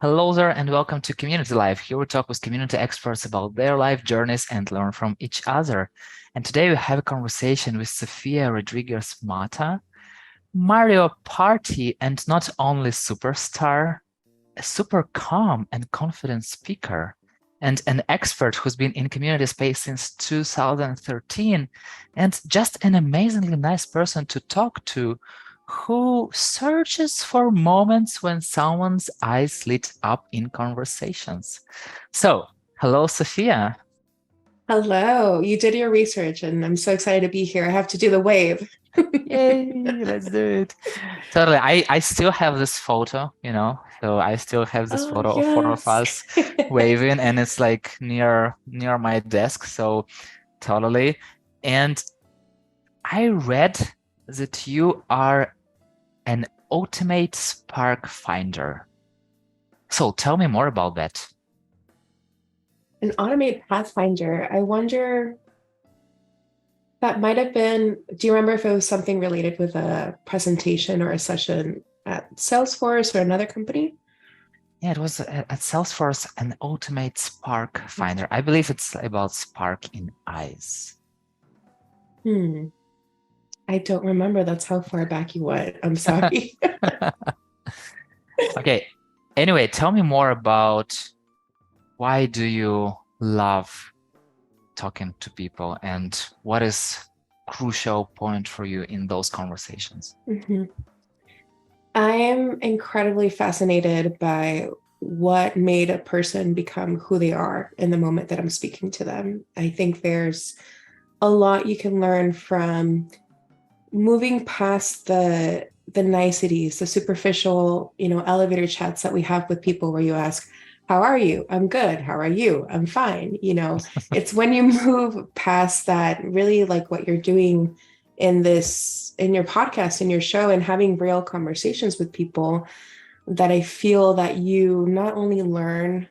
Hello there, and welcome to Community Life. Here we talk with community experts about their life journeys and learn from each other. And today we have a conversation with Sofia Rodriguez Mata, Mario Party, and not only superstar, a super calm and confident speaker, and an expert who's been in community space since 2013, and just an amazingly nice person to talk to who searches for moments when someone's eyes lit up in conversations. So, hello, Sophia. Hello, you did your research and I'm so excited to be here. I have to do the wave. Yay, let's do it. Totally. I still have this photo. So I still have this Oh, photo of four of yes. us waving, and it's like near my desk. So totally. And I read that you are an ultimate spark finder. So tell me more about that. An automated pathfinder. I wonder, that might have been, do you remember if it was something related with a presentation or a session at Salesforce or another company? Yeah, it was at Salesforce, an ultimate spark finder. I believe it's about spark in eyes. Hmm. I don't remember. That's how far back you went. I'm sorry. Okay. Anyway, tell me more about why do you love talking to people and what is crucial point for you in those conversations? Mhm. I am incredibly fascinated by what made a person become who they are in the moment that I'm speaking to them. I think there's a lot you can learn from moving past the niceties, the superficial, elevator chats that we have with people where you ask, "How are you? I'm good. How are you? I'm fine." It's when you move past that, really like what you're doing in your podcast, in your show, and having real conversations with people, that I feel that you not only learn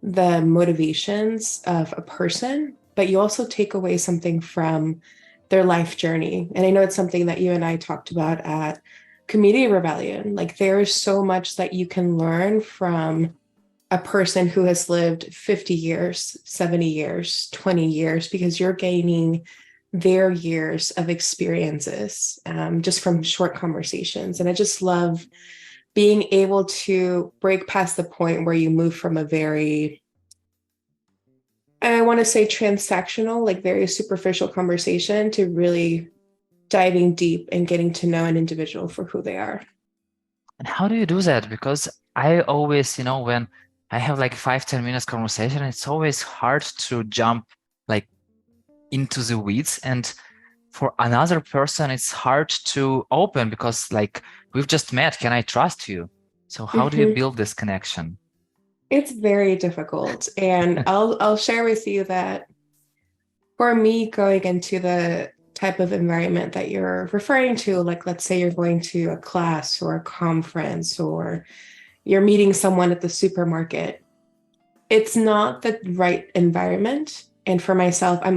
the motivations of a person, but you also take away something from their life journey. And I know it's something that you and I talked about at Community Rebellion. Like, there is so much that you can learn from a person who has lived 50 years, 70 years, 20 years, because you're gaining their years of experiences, just from short conversations. And I just love being able to break past the point where you move from a very, I want to say, transactional, like very superficial conversation, to really diving deep and getting to know an individual for who they are. And how do you do that? Because I always, when I have like 5-10 minutes conversation, it's always hard to jump like into the weeds. And for another person, it's hard to open because like we've just met. Can I trust you? So how do you Mhm. build this connection? It's very difficult. And I'll share with you that for me, going into the type of environment that you're referring to, like let's say you're going to a class or a conference, or you're meeting someone at the supermarket, it's not the right environment. And for myself, I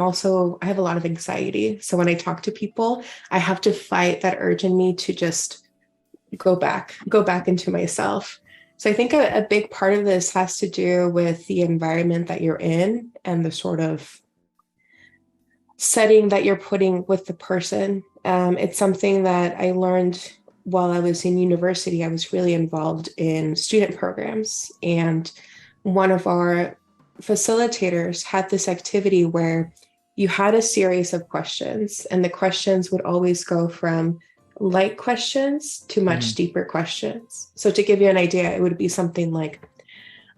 have a lot of anxiety. So when I talk to people, I have to fight that urge in me to just go back into myself. So I think a big part of this has to do with the environment that you're in and the sort of setting that you're putting with the person. It's something that I learned while I was in university. I was really involved in student programs, and one of our facilitators had this activity where you had a series of questions, and the questions would always go from light questions to much Mm, deeper questions. So, to give you an idea, it would be something like,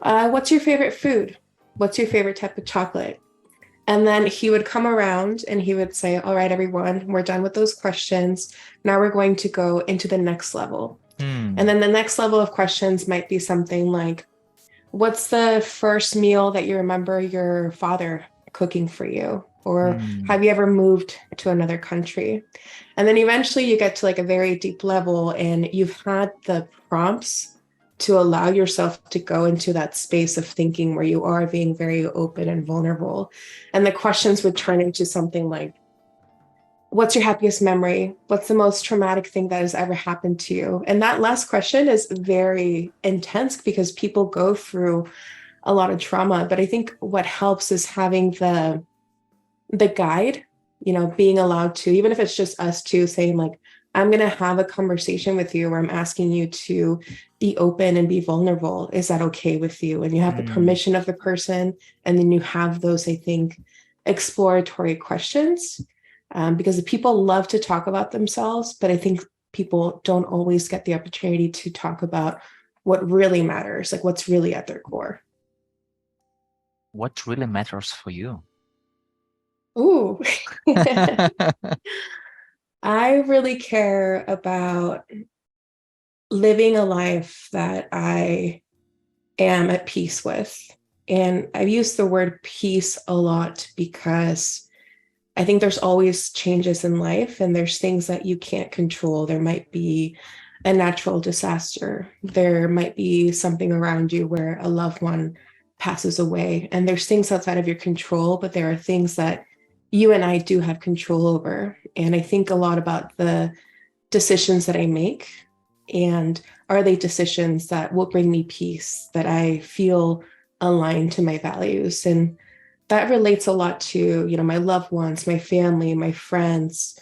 what's your favorite food? What's your favorite type of chocolate? And then he would come around and he would say, "All right, everyone, we're done with those questions. Now we're going to go into the next level." And mm, then the next level of questions might be something like, "What's the first meal that you remember your father cooking for you? Or mm. have you ever moved to another country?" And then eventually you get to like a very deep level, and you've had the prompts to allow yourself to go into that space of thinking where you are being very open and vulnerable. And the questions would turn into something like, what's your happiest memory? What's the most traumatic thing that has ever happened to you? And that last question is very intense because people go through a lot of trauma. But I think what helps is having the guide, being allowed to, even if it's just us two saying like, I'm going to have a conversation with you where I'm asking you to be open and be vulnerable. Is that okay with you? And you have the Mm, permission of the person. And then you have those, I think, exploratory questions, because the people love to talk about themselves, but I think people don't always get the opportunity to talk about what really matters, like what's really at their core. what really matters for you? Ooh. I really care about living a life that I am at peace with. And I've used the word peace a lot because I think there's always changes in life and there's things that you can't control. There might be a natural disaster. There might be something around you where a loved one passes away. And there's things outside of your control, but there are things that you and I do have control over. And I think a lot about the decisions that I make, and are they decisions that will bring me peace, that I feel aligned to my values. And that relates a lot to, my loved ones, my family, my friends,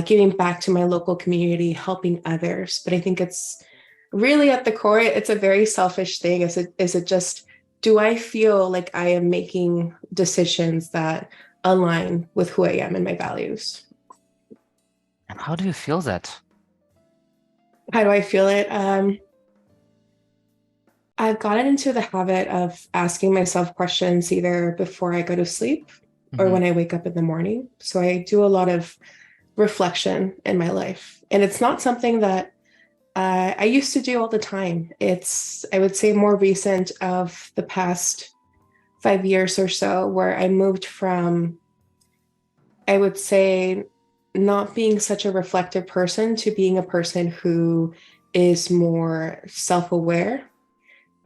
giving back to my local community, helping others. But I think it's really at the core, it's a very selfish thing. Is it just, do I feel like I am making decisions that align with who I am and my values? And how do you feel that? How do I feel it? I've gotten into the habit of asking myself questions either before I go to sleep or Mhm. when I wake up in the morning. So I do a lot of reflection in my life. And it's not something that I used to do all the time. It's, I would say, more recent of the past 5 years or so, where I moved from, I would say, not being such a reflective person to being a person who is more self aware.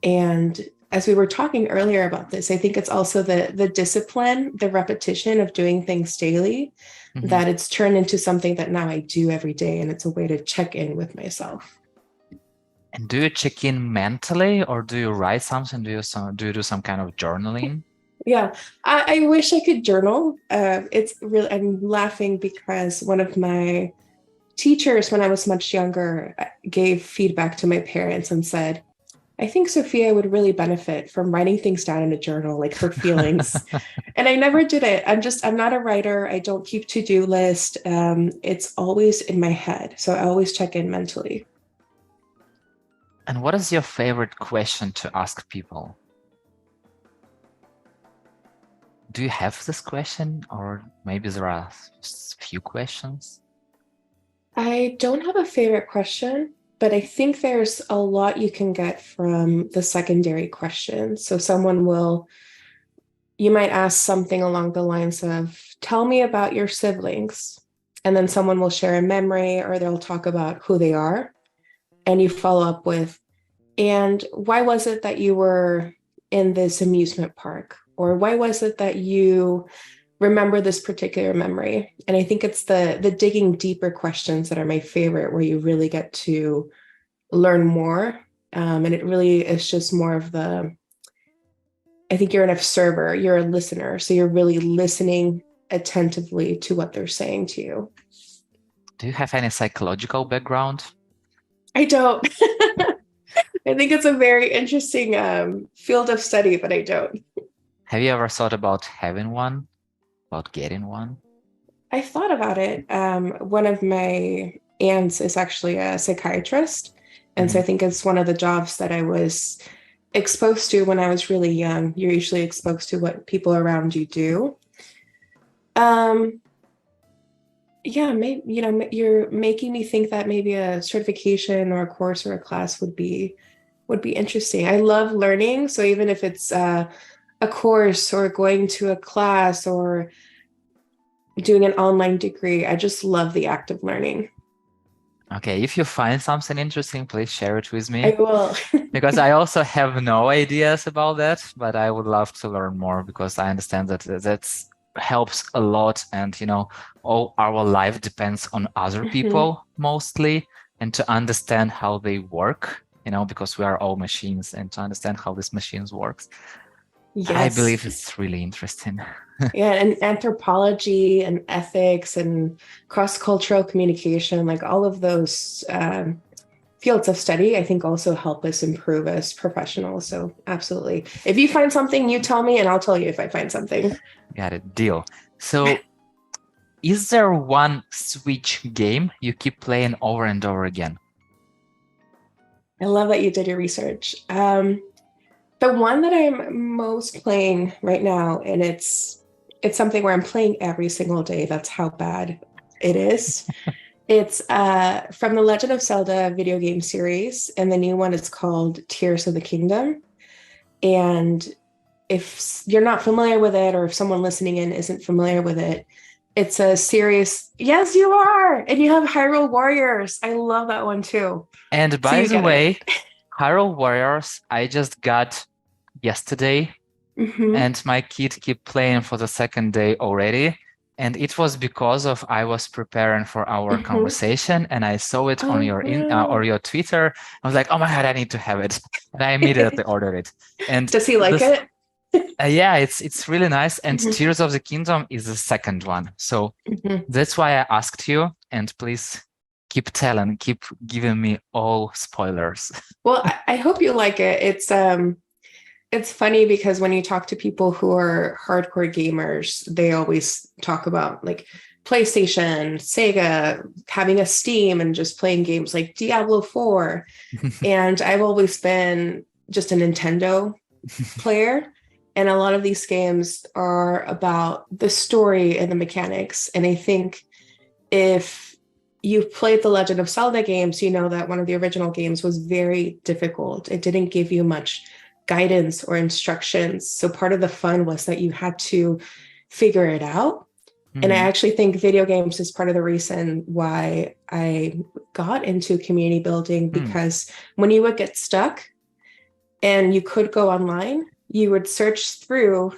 And as we were talking earlier about this, I think it's also the discipline, the repetition of doing things daily, Mhm. that it's turned into something that now I do every day. And it's a way to check in with myself. And do you check in mentally, or do you write something? Do you do some kind of journaling? Yeah, I wish I could journal. It's really, I'm laughing because one of my teachers, when I was much younger, gave feedback to my parents and said, I think Sophia would really benefit from writing things down in a journal, like her feelings. And I never did it. I'm not a writer. I don't keep to-do list. It's always in my head. So I always check in mentally. And what is your favorite question to ask people? Do you have this question, or maybe there are few questions? I don't have a favorite question, but I think there's a lot you can get from the secondary questions. So you might ask something along the lines of, tell me about your siblings. And then someone will share a memory or they'll talk about who they are. And you follow up with, and why was it that you were in this amusement park? Or why was it that you remember this particular memory? And I think it's the digging deeper questions that are my favorite, where you really get to learn more. And it really is just more of I think you're an observer, you're a listener. So you're really listening attentively to what they're saying to you. Do you have any psychological background? I don't. I think it's a very interesting field of study, but I don't. Have you ever thought about having one, about getting one? I thought about it. One of my aunts is actually a psychiatrist. And so Mhm. I think it's one of the jobs that I was exposed to when I was really young. You're usually exposed to what people around you do. Um, yeah, maybe, you're making me think that maybe a certification or a course or a class would be interesting. I love learning. So even if it's a course or going to a class or doing an online degree, I just love the act of learning. Okay, if you find something interesting, please share it with I me, will. because I also have no ideas about that, but I would love to learn more because I understand that that's helps a lot. And, all our life depends on other Mhm. people mostly, and to understand how they work, because we are all machines, and to understand how these machines works. I Yes. believe it's really interesting. Yeah, and anthropology and ethics and cross-cultural communication, like all of those fields of study, I think also help us improve as professionals. So absolutely. If you find something, you tell me and I'll tell you if I find something. Got it. Deal. So, is there one Switch game you keep playing over and over again? I love that you did your research. The one that I'm most playing right now, and it's something where I'm playing every single day. That's how bad it is. It's from the Legend of Zelda video game series, and the new one is called Tears of the Kingdom. And if you're not familiar with it, or if someone listening in isn't familiar with it, it's a series. Yes, you are, and you have Hyrule Warriors. I love that one too. And So by you the get it. way, Hyrule Warriors, I just got yesterday, Hmm. and my kid keep playing for the second day already. And it was because of I was preparing for our Hmm. conversation, and I saw it on Oh your or wow. your Twitter. I was like, oh my God, I need to have it. And I immediately ordered it. And Does he like this, it? yeah, it's really nice. And Hmm. Tears of the Kingdom is the second one. So Hmm. that's why I asked you. And please keep giving me all spoilers. Well, I hope you like it. It's funny because when you talk to people who are hardcore gamers, they always talk about like PlayStation, Sega, having a Steam and just playing games like Diablo 4. And I've always been just a Nintendo player. And a lot of these games are about the story and the mechanics. And I think if you've played the Legend of Zelda games, you know that one of the original games was very difficult. It didn't give you much guidance or instructions. So part of the fun was that you had to figure it out. And I Mhm. actually think video games is part of the reason why I got into community building, Hmm. because when you would get stuck and you could go online, you would search through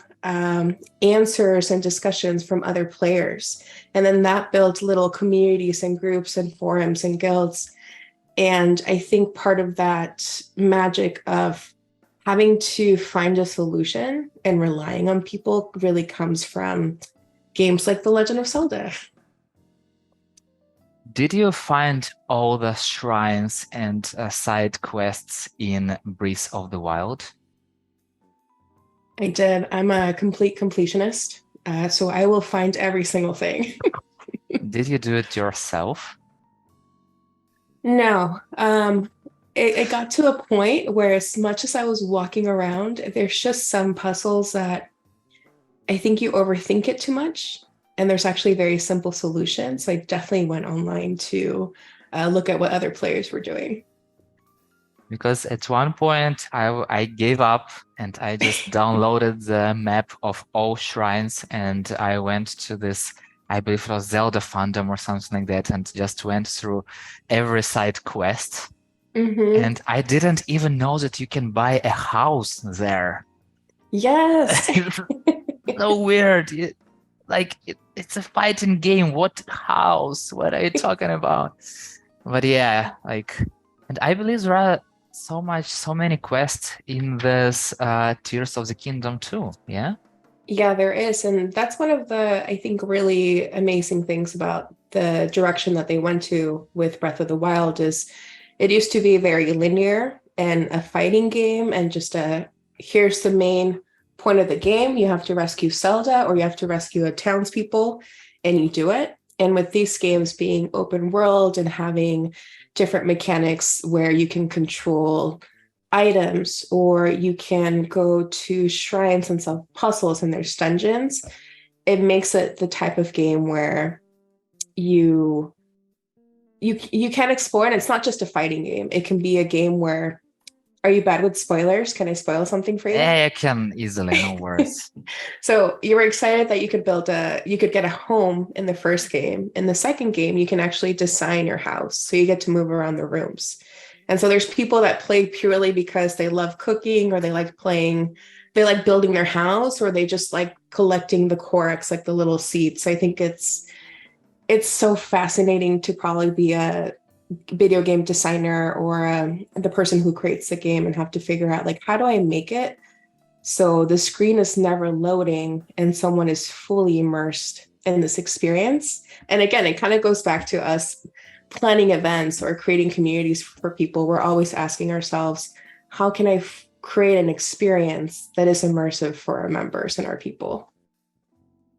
answers and discussions from other players. And then that built little communities and groups and forums and guilds. And I think part of that magic of having to find a solution and relying on people really comes from games like The Legend of Zelda. Did you find all the shrines and side quests in Breath of the Wild? I did. I'm a complete completionist. So I will find every single thing. Did you do it yourself? No, it got to a point where, as much as I was walking around, there's just some puzzles that I think you overthink it too much. And there's actually very simple solutions. So I definitely went online to look at what other players were doing. Because at one point I gave up and I just downloaded the map of all shrines, and I went to this, I believe it was Zelda fandom or something like that, and just went through every side quest. Hmm. And I didn't even know that you can buy a house there. Yes. So weird. It's a fighting game. What house? What are you talking about? But yeah, and I believe there are so many quests in this Tears of the Kingdom too. Yeah. Yeah, there is. And that's one of the, I think, really amazing things about the direction that they went to with Breath of the Wild is it used to be very linear and a fighting game and just a here's the main point of the game. You have to rescue Zelda or you have to rescue a townspeople and you do it. And with these games being open world and having different mechanics where you can control items or you can go to shrines and solve puzzles and there's dungeons, it makes it the type of game where you you can explore, and it's not just a fighting game. It can be a game where, are you bad with spoilers? Can I spoil something for you? I can easily, no worries. So you were excited that you could get a home in the first game. In the second game, you can actually design your house. So you get to move around the rooms. And so there's people that play purely because they love cooking or they like playing, they like building their house, or they just like collecting the Koraks, like the little seeds. I think it's so fascinating to probably be a video game designer or the person who creates the game and have to figure out like how do I make it so the screen is never loading and someone is fully immersed in this experience. And again, it kind of goes back to us planning events or creating communities for people. We're always asking ourselves, how can I create an experience that is immersive for our members and our people?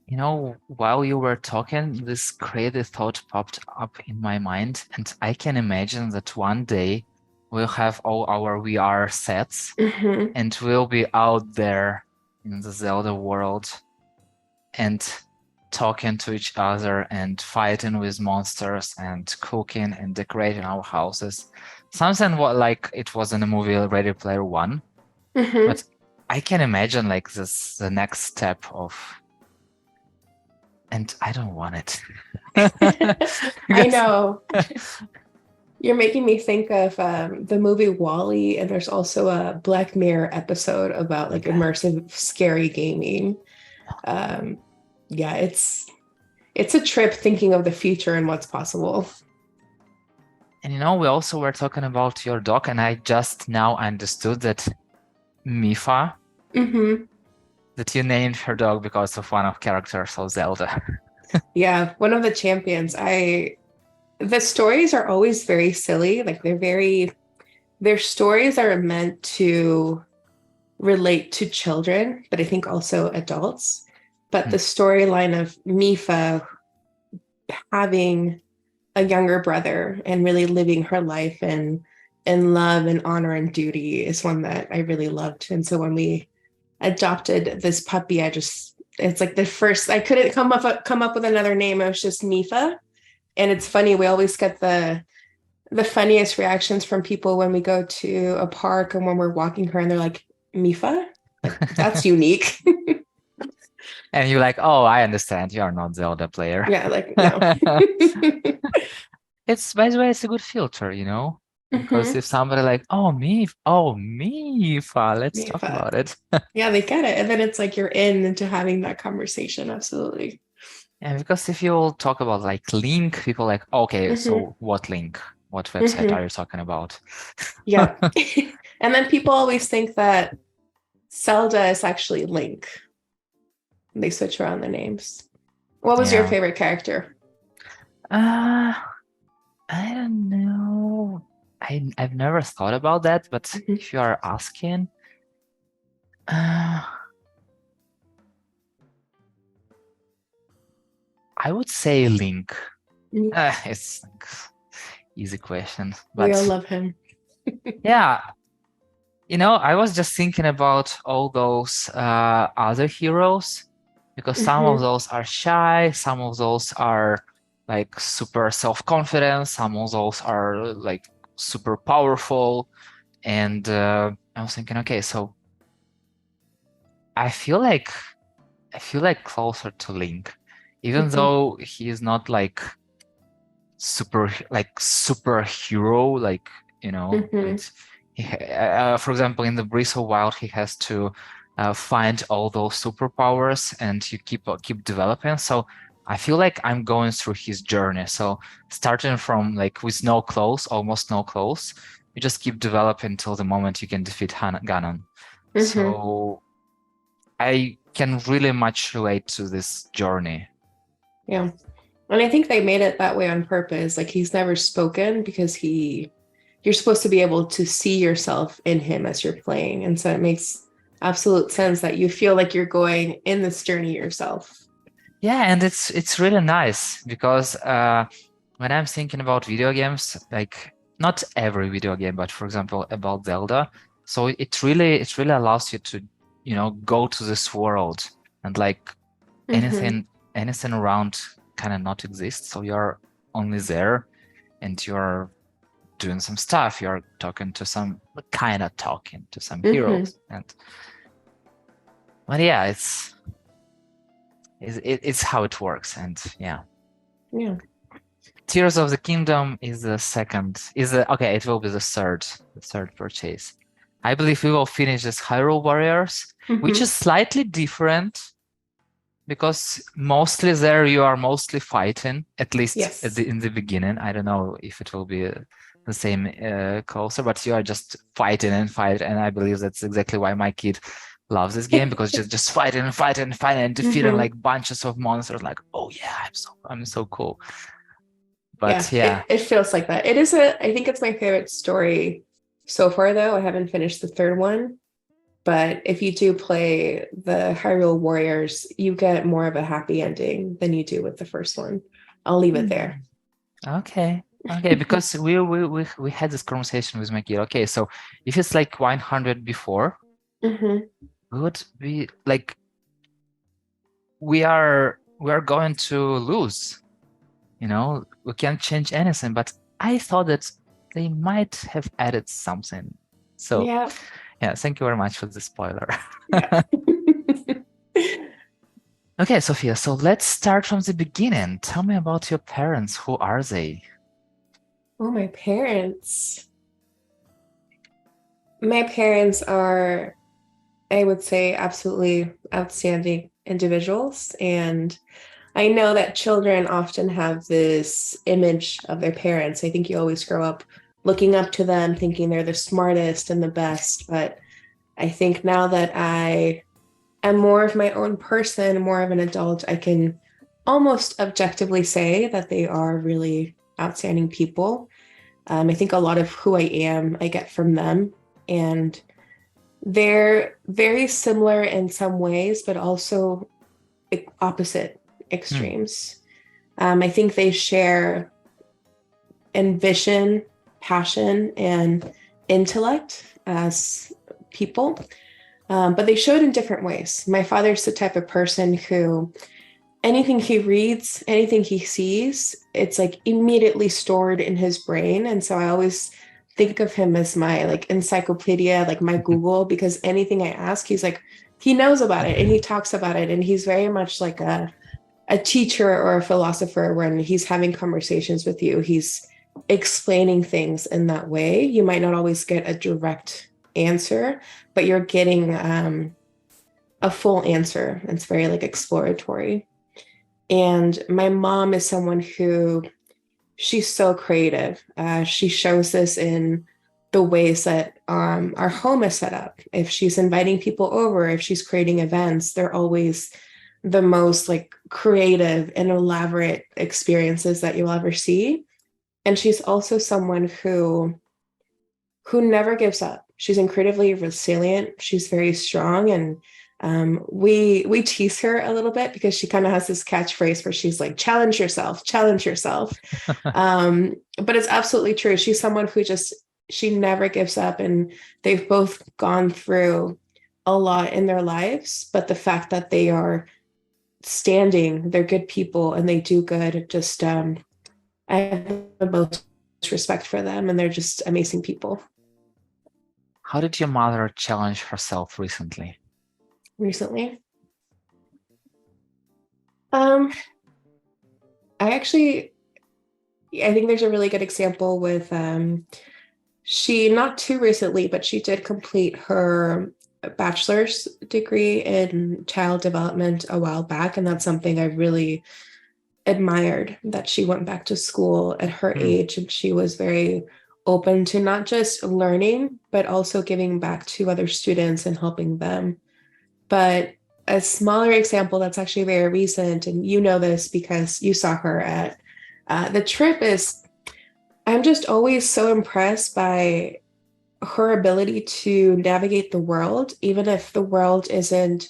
You know, while you were talking, this creative thought popped up in my mind, and I can imagine that one day we'll have all our VR sets Mm-hmm. and we'll be out there in the Zelda world and talking to each other and fighting with monsters and cooking and decorating our houses. Something what like it was in the movie Ready Player One, Mm-hmm. but I can imagine like this the next step of, and I don't want it. I Because know. You're making me think of the movie Wall-E, and there's also a Black Mirror episode about like okay. immersive, scary gaming. Um, yeah, it's a trip thinking of the future and what's possible. And you know, we also were talking about your dog, and I just now understood that Mifa, Hmm. that you named her dog because of one of characters of Zelda. Yeah, one of the champions. The stories are always very silly. Like they're stories that are meant to relate to children, but I think also adults. But Hmm. the storyline of Mifa having a younger brother and really living her life in love and honor and duty is one that I really loved. And so when we adopted this puppy, it's like the first I couldn't come up with another name. It was just Mifa. And it's funny, we always get the funniest reactions from people when we go to a park and when we're walking her and they're like, Mifa? Like that's unique. And you're like, oh, I understand. You are not Zelda player. Yeah, like no. It's, by the way, it's a good filter, you know? Because Hmm. if somebody like, oh, Mifa, let's talk Mifa. about it. Yeah, they get it. And then it's like you're in into having that conversation. Absolutely. And because if you talk about like link, people like, okay, Hmm. so what link? What website are Hmm. you talking about? Yeah. And then people always think that Zelda is actually Link. They switch around the names. What was your Yeah. favorite character? Uh, I don't know. I've never thought about that, but Mhm. if you are asking, uh, I would say Link. Mm. It's easy question, We all but love him. yeah, you know, I was just thinking about all those other heroes because some of Hmm. those are shy, some of those are like super self-confident, some of those are like super powerful, and I was thinking, okay, so I feel like I feel like closer to Link, even Hmm. though he is not like superhero, like you know, Hmm. it's for example, in the Breath of Wild, he has to find all those superpowers, and you keep developing. So I feel like I'm going through his journey. So starting from like with no clothes, almost no clothes, you just keep developing until the moment you can defeat Ganon. Hmm. So I can really much relate to this journey. Yeah. And I think they made it that way on purpose. Like he's never spoken because you're supposed to be able to see yourself in him as you're playing. And so it makes absolute sense that you feel like you're going in this journey yourself. Yeah, and it's really nice because when I'm thinking about video games, like not every video game, but for example about Zelda, so it really allows you to, you know, go to this world and like Hmm. anything around kind of not exist. So you're only there and you're doing some stuff. You're talking to some Hmm. heroes, and but yeah, it's how it works, and yeah. Yeah. Tears of the Kingdom is the second. Okay? It will be the third purchase. I believe we will finish this Hyrule Warriors, which Hmm. is slightly different because mostly there you are mostly fighting, at least Yes. in the beginning. I don't know if it will be the same closer, but you are just fighting and fight, and I believe that's exactly why my kid loves this game, because just fighting and fighting and fighting and defeating Hmm. like bunches of monsters. Like, oh yeah, I'm so cool. Yeah, But yeah. it feels like that. I think it's my favorite story so far, though. I haven't finished the third one, but if you do play the Hyrule Warriors, you get more of a happy ending than you do with the first one. I'll leave it there. Hmm. Okay. Okay, because we had this conversation with my kid. Okay, so if it's like 100 before, Hmm. would be like we are going to lose. We can't change anything. But I thought that they might have added something. So Yeah, yeah, thank you very much for the spoiler. yeah. Okay, Sophia, so let's start from the beginning. Tell me about your parents. Who are they? Oh, my parents. My parents are, I would say, absolutely outstanding individuals. And I know that children often have this image of their parents. I think you always grow up looking up to them, thinking they're the smartest and the best. But I think now that I am more of my own person, more of an adult, I can almost objectively say that they are really outstanding people. I think a lot of who I am, I get from them. And they're very similar in some ways, but also opposite Hmm. extremes. I think they share ambition, passion, and intellect as people, but they show it in different ways. My father's the type of person who anything he reads, anything he sees, it's like immediately stored in his brain. And so I always think of him as my like encyclopedia, like my Google, because anything I ask, he's like, he knows about it and he talks about it. And he's very much like a teacher or a philosopher when he's having conversations with you. He's explaining things in that way. You might not always get a direct answer, but you're getting a full answer. It's very like exploratory. And my mom is someone who she's so creative. She shows this in the ways that our home is set up. If she's inviting people over, if she's creating events, they're always the most like creative and elaborate experiences that you'll ever see. And she's also someone who never gives up. She's incredibly resilient. She's very strong, and we tease her a little bit because she kind of has this catchphrase where she's like, "Challenge yourself, challenge yourself." But it's absolutely true. She's someone who just she never gives up, and they've both gone through a lot in their lives. But the fact that they are standing, they're good people, and they do good. Just I have the most respect for them, and they're just amazing people. How did your mother challenge herself recently? Recently. Um, I actually I think there's a really good example with she not too recently, but she did complete her bachelor's degree in child development a while back, and that's something I really admired that she went back to school at her Hmm. age and she was very open to not just learning, but also giving back to other students and helping them. But a smaller example that's actually very recent, and you know this because you saw her at the trip, is I'm just always so impressed by her ability to navigate the world, even if the world isn't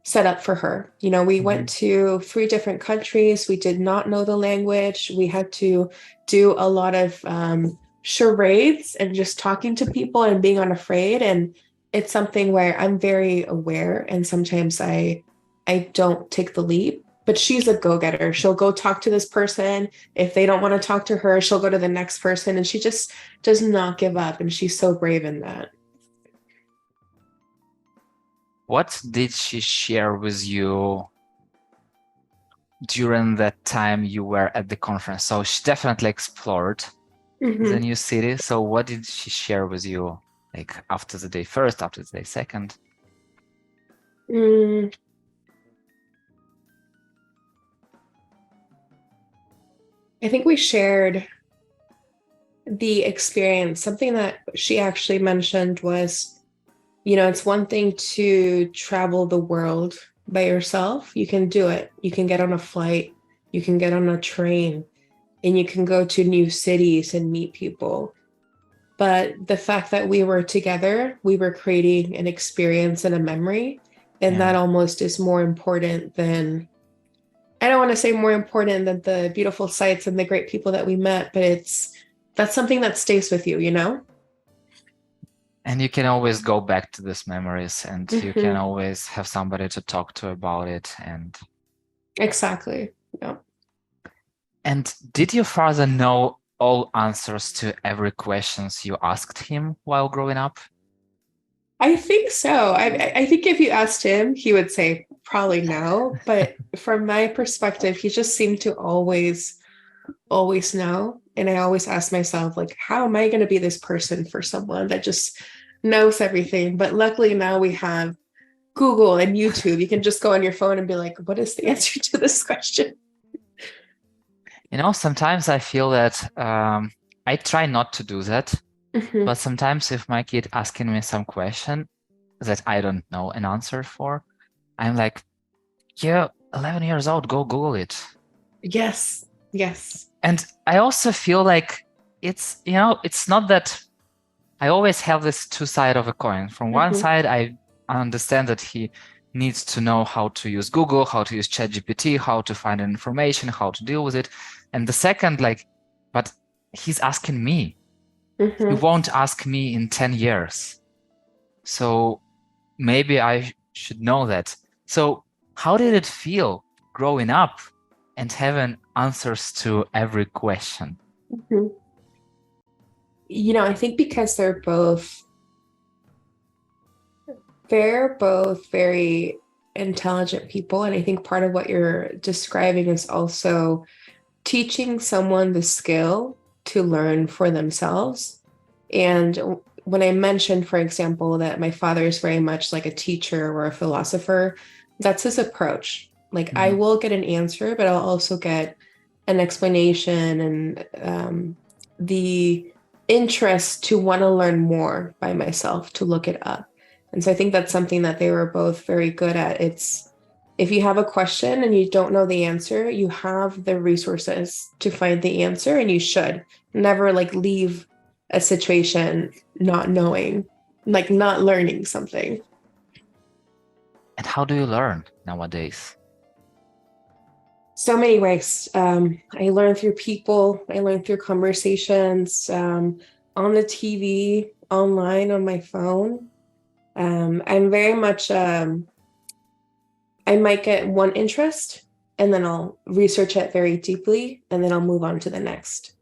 set up for her. You know, we went Mhm. to three different countries. We did not know the language. We had to do a lot of charades and just talking to people and being unafraid. And it's something where I'm very aware, and sometimes I don't take the leap. But she's a go-getter. She'll go talk to this person. If they don't want to talk to her, she'll go to the next person. And she just does not give up. And she's so brave in that. What did she share with you during that time you were at the conference. So she definitely explored the Mhm. new city. So what did she share with you, like after the day first, after the day second? Mm, I think we shared the experience. Something that she actually mentioned was, it's one thing to travel the world by yourself. You can do it. You can get on a flight, you can get on a train, and you can go to new cities and meet people. But the fact that we were together, we were creating an experience and a memory. And Yeah. that almost is more important than, I don't want to say more important than the beautiful sights and the great people that we met, but that's something that stays with you, you know? And you can always go back to these memories and you can Hmm. always have somebody to talk to about it. Exactly. Yeah. And did your father know all answers to every questions you asked him while growing up? I think so. I think if you asked him, he would say probably no. But from my perspective, he just seemed to always know. And I always ask myself, like, how am I going to be this person for someone that just knows everything? But luckily now we have Google and YouTube. You can just go on your phone and be like, what is the answer to this question? Sometimes I feel that I try not to do that, Hmm. but sometimes if my kid asking me some question that I don't know an answer for, I'm like, yeah, 11 years old, go Google it. Yes. Yes. And I also feel like it's not that I always have this two side of a coin. From one Hmm. side, I understand that he needs to know how to use Google, how to use ChatGPT, how to find information, how to deal with it. And the second, like, but he's asking me. He Hmm. won't ask me in 10 years. So maybe I should know that. So how did it feel growing up and having answers to every question? Hmm. I think because they're both very intelligent people. And I think part of what you're describing is also teaching someone the skill to learn for themselves. And when I mentioned, for example, that my father is very much like a teacher or a philosopher, that's his approach. Like, I Mhm. will get an answer, but I'll also get an explanation and the interest to want to learn more by myself, to look it up. And so I think that's something that they were both very good at. It's if you have a question and you don't know the answer, you have the resources to find the answer, and you should never like leave a situation not knowing, like not learning something. And how do you learn nowadays? So many ways. I learn through people, I learn through conversations, on the TV, online, on my phone. I'm very much, I might get one interest and then I'll research it very deeply and then I'll move on to the next.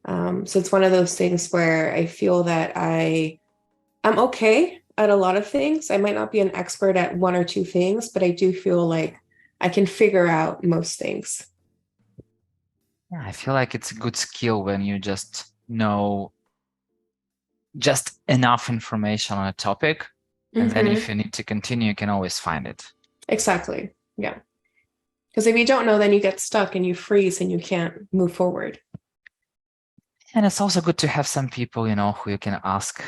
So it's one of those things where I feel that I'm okay at a lot of things. I might not be an expert at one or two things, but I do feel like I can figure out most things. Yeah, I feel like it's a good skill when you just know just enough information on a topic. And then if Hmm. you need to continue, you can always find it. Exactly. Yeah. Because if you don't know, then you get stuck and you freeze and you can't move forward. And it's also good to have some people, who you can ask.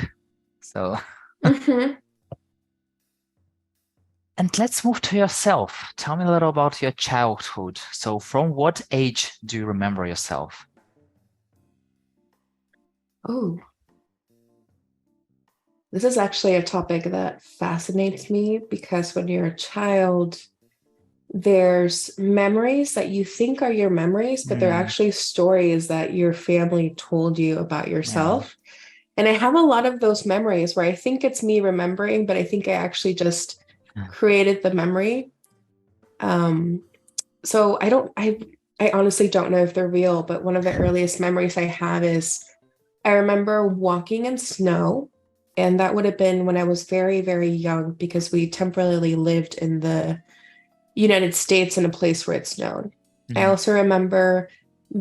So, Hmm. and let's move to yourself. Tell me a little about your childhood. So, from what age do you remember yourself? Oh, this is actually a topic that fascinates me because when you're a child, there's memories that you think are your memories, but they're Mm, actually stories that your family told you about yeah. yourself. And I have a lot of those memories where I think it's me remembering, but I think I actually just created the memory. Um, so I honestly don't know if they're real, but one of the earliest memories I have is I remember walking in snow, and that would have been when I was very, very young because we temporarily lived in the United States in a place where it snowed. I Mhm. also remember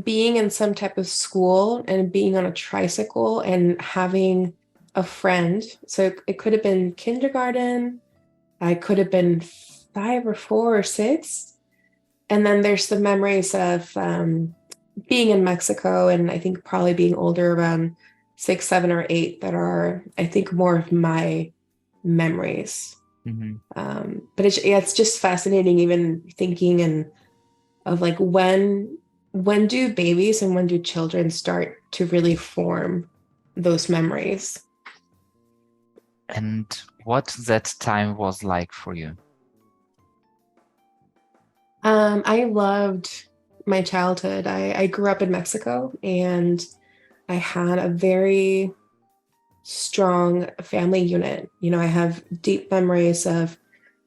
being in some type of school and being on a tricycle and having a friend. So it could have been kindergarten, I could have been 5 or 4 or 6. And then there's the memories of being in Mexico and I think probably being older around 6, 7, or 8 that are, I think, more of my memories. Mhm. But yeah, it's just fascinating even thinking and of like when do babies and when do children start to really form those memories? And what that time was like for you? I loved my childhood. I grew up in Mexico and I had a very strong family unit. You know, I have deep memories of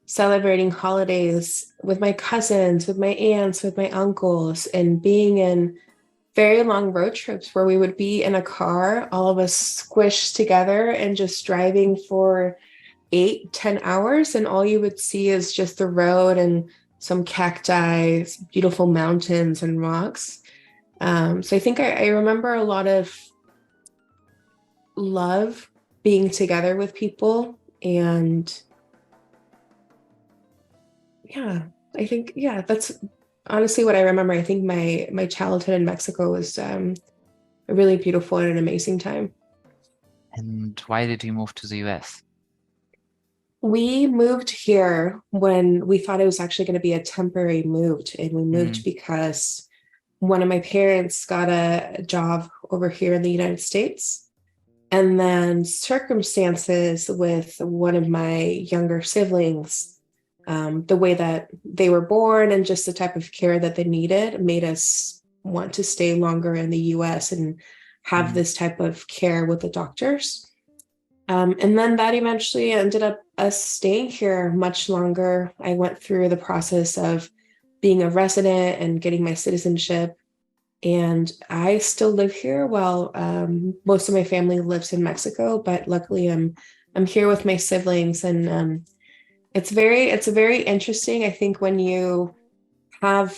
celebrating holidays with my cousins, with my aunts, with my uncles, and being in very long road trips where we would be in a car, all of us squished together and just driving for 8, 10 hours. And all you would see is just the road and some cacti, beautiful mountains and rocks. So I think I remember a lot of love being together with people. And yeah, I think, yeah, that's honestly what I remember. I think my childhood in Mexico was a really beautiful and an amazing time. And why did you move to the US? We moved here when we thought it was actually going to be a temporary move, and we moved Mm, because one of my parents got a job over here in the United States. And then circumstances with one of my younger siblings, the way that they were born and just the type of care that they needed made us want to stay longer in the US and have mm, this type of care with the doctors. And then that eventually ended up us staying here much longer. I went through the process of being a resident and getting my citizenship. And I still live here while most of my family lives in Mexico. But luckily, I'm here with my siblings, and it's very interesting. I think when you have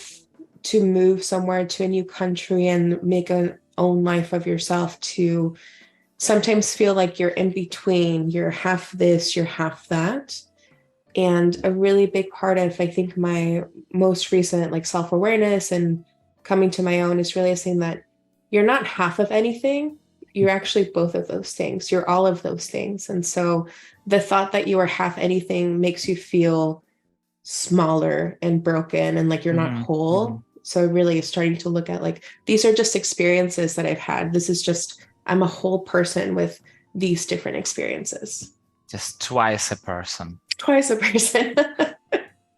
to move somewhere to a new country and make an own life of yourself to sometimes feel like you're in between. You're half this, you're half that. And a really big part of, I think, my most recent like self-awareness and coming to my own is really saying that you're not half of anything. You're actually both of those things. You're all of those things. And so the thought that you are half anything makes you feel smaller and broken and like you're not mhm, whole. mhm. So really starting to look at like these are just experiences that I've had. This is just I'm a whole person with these different experiences. Just twice a person. Twice a person.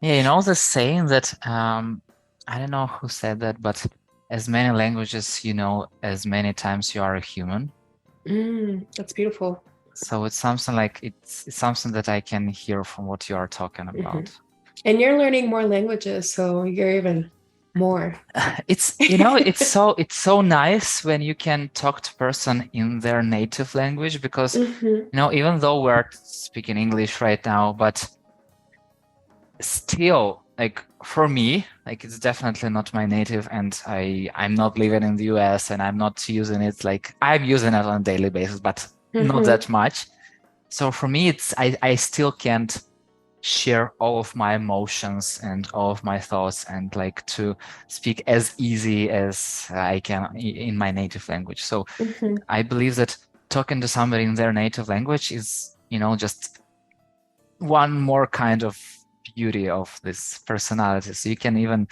Yeah, you know the saying that I don't know who said that, but as many languages you know, as many times you are a human. That's beautiful. So it's something like it's something that I can hear from what you are talking Mhm. about. And you're learning more languages, so you're even more. It's you know it's so nice when you can talk to person in their native language because Mhm. you know even though we're speaking English right now, but still like for me like it's definitely not my native and I'm not living in the US and I'm not using it like I'm using it on a daily basis, but not Mhm. that much. So for me it's I still can't share all of my emotions and all of my thoughts and like to speak as easy as I can in my native language. So Mhm. I believe that talking to somebody in their native language is, you know, just one more kind of beauty of this personality. So you can even,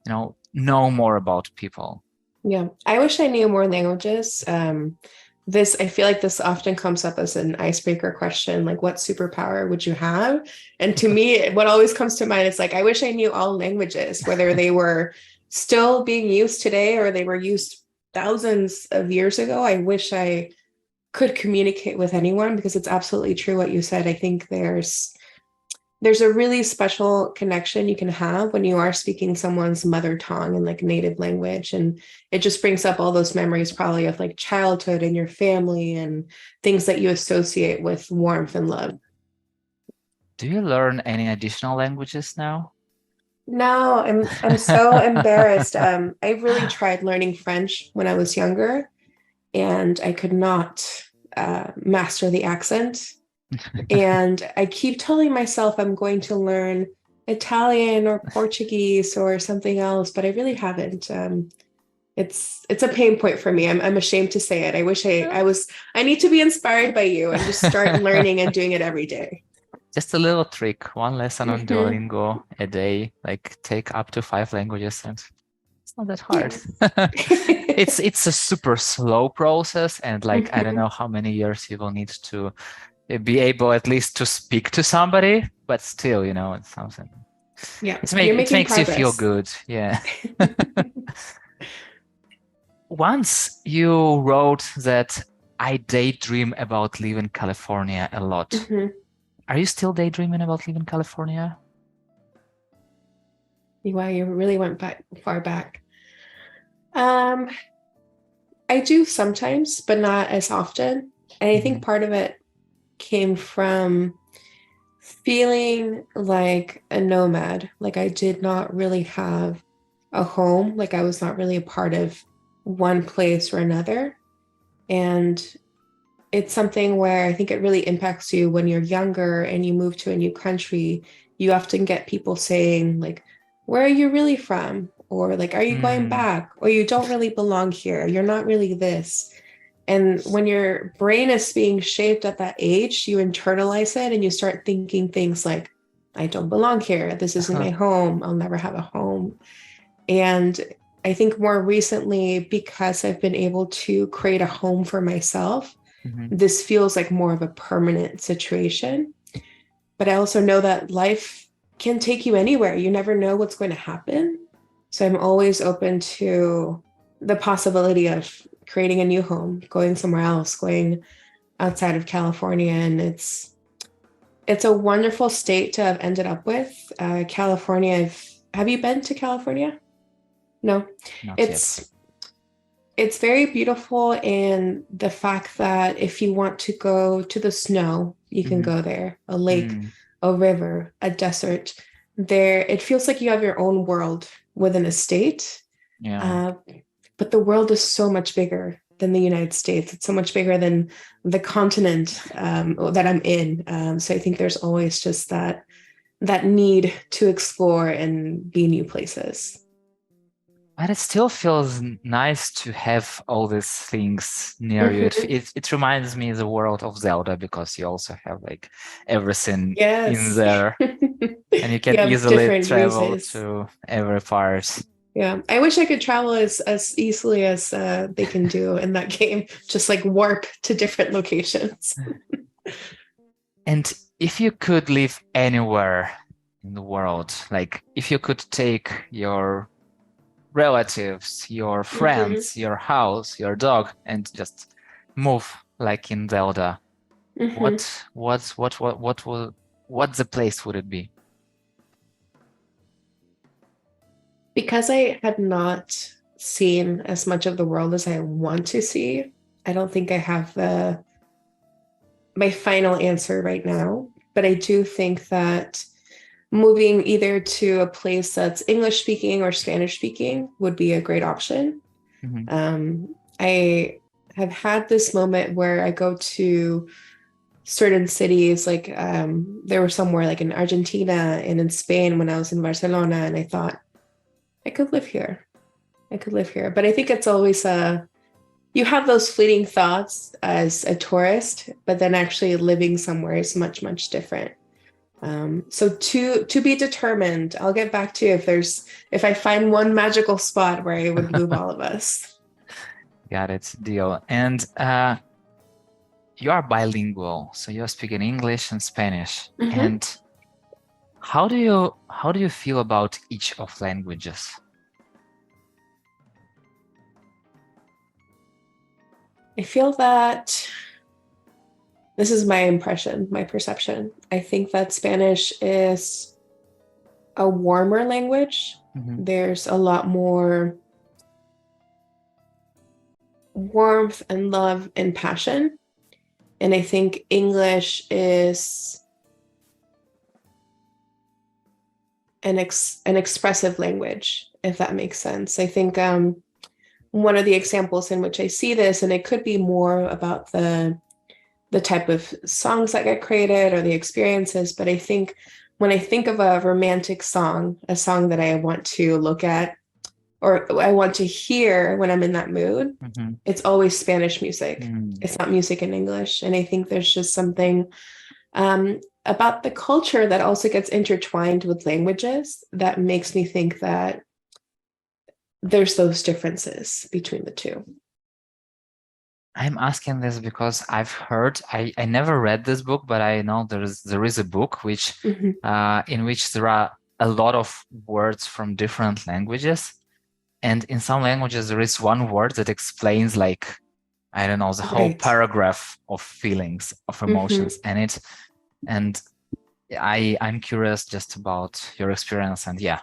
know more about people. Yeah. I wish I knew more languages. This I feel like this often comes up as an icebreaker question, like what superpower would you have? And to me, what always comes to mind is like I wish I knew all languages, whether they were still being used today or they were used thousands of years ago. I wish I could communicate with anyone because it's absolutely true what you said. I think there's a really special connection you can have when you are speaking someone's mother tongue and like native language. And it just brings up all those memories probably of like childhood and your family and things that you associate with warmth and love. Do you learn any additional languages now? No, I'm so embarrassed. I really tried learning French when I was younger, and I could not master the accent. And I keep telling myself I'm going to learn Italian or Portuguese or something else, but I really haven't. It's a pain point for me. I'm ashamed to say it. I wish I was. I need to be inspired by you and just start learning and doing it every day. Just a little trick, one lesson on Mhm. Duolingo a day, like take up to 5 languages, and it's not that hard. Yeah. It's a super slow process, and like I don't Mhm. know how many years you will need to be able at least to speak to somebody, but still, it's something. Yeah, It's you're make it making makes you feel progress. good. Yeah. Once you wrote that I daydream about leaving California a lot. Mhm. Are you still daydreaming about leaving California? Wow, you really went back far back. Um, I do sometimes, but not as often. And I think Mhm. part of it came from feeling like a nomad. Like I did not really have a home. Like I was not really a part of one place or another. And it's something where I think it really impacts you when you're younger and you move to a new country. You often get people saying, like, where are you really from? Or like, are you going Mm. back? Or you don't really belong here. You're not really this. And when your brain is being shaped at that age, you internalize it and you start thinking things like, I don't belong here. This isn't my home. I'll never have a home. And I think more recently, because I've been able to create a home for myself, Mhm. this feels like more of a permanent situation. But I also know that life can take you anywhere. You never know what's going to happen. So I'm always open to the possibility of creating a new home, going somewhere else, going outside of California. And it's a wonderful state to have ended up with. California, have you been to California? No. Not yet. It's it's very beautiful in the fact that if you want to go to the snow, you can Mhm. go there, a lake, Mm. a river, a desert. There, it feels like you have your own world within a state. Yeah. Uh, but the world is so much bigger than the United States. It's so much bigger than the continent that I'm in. So I think there's always just that need to explore and be new places. But it still feels nice to have all these things near you. It, Mhm. it it reminds me of the world of Zelda because you also have like everything in Yes. there, and you You can have easily different travel uses. to every part. Yeah. I wish I could travel as easily as they can do in that game, just like warp to different locations. And if you could live anywhere in the world, like if you could take your relatives, your Hmm. friends, your house, your dog, and just move like in Zelda, Hmm. what will what the place would it be? Because I had not seen as much of the world as I want to see, I don't think I have the my final answer right now. But I do think that moving either to a place that's English speaking or Spanish speaking would be a great option. Mhm. I have had this moment where I go to certain cities, like there were somewhere like in Argentina and in Spain when I was in Barcelona, and I thought I could live here. I could live here. But I think it's always you have those fleeting thoughts as a tourist, but then actually living somewhere is much, much different. So to be determined, I'll get back to you if I find one magical spot where I would move all of us. Got it, deal. And you are bilingual, so you're speaking English and Spanish. Mhm. And how do you feel about each of languages? I feel that this is my impression, my perception. I think that Spanish is a warmer language. Mhm. There's a lot more warmth and love and passion. And I think English is an expressive language, if that makes sense. I think one of the examples in which I see this, and it could be more about the type of songs that get created or the experiences, but I think when I think of a romantic song, a song that I want to look at or I want to hear when I'm in that mood, Mhm. it's always Spanish music. Mm. It's not music in English. And I think there's just something about the culture that also gets intertwined with languages that makes me think that there's those differences between the two. I'm asking this because I've heard, I never read this book, but I know there is a book which Mhm. in which there are a lot of words from different languages. And in some languages, there is one word that explains like, I don't know, the whole Right. paragraph of feelings, of Mhm. emotions. And I'm curious just about your experience. And yeah,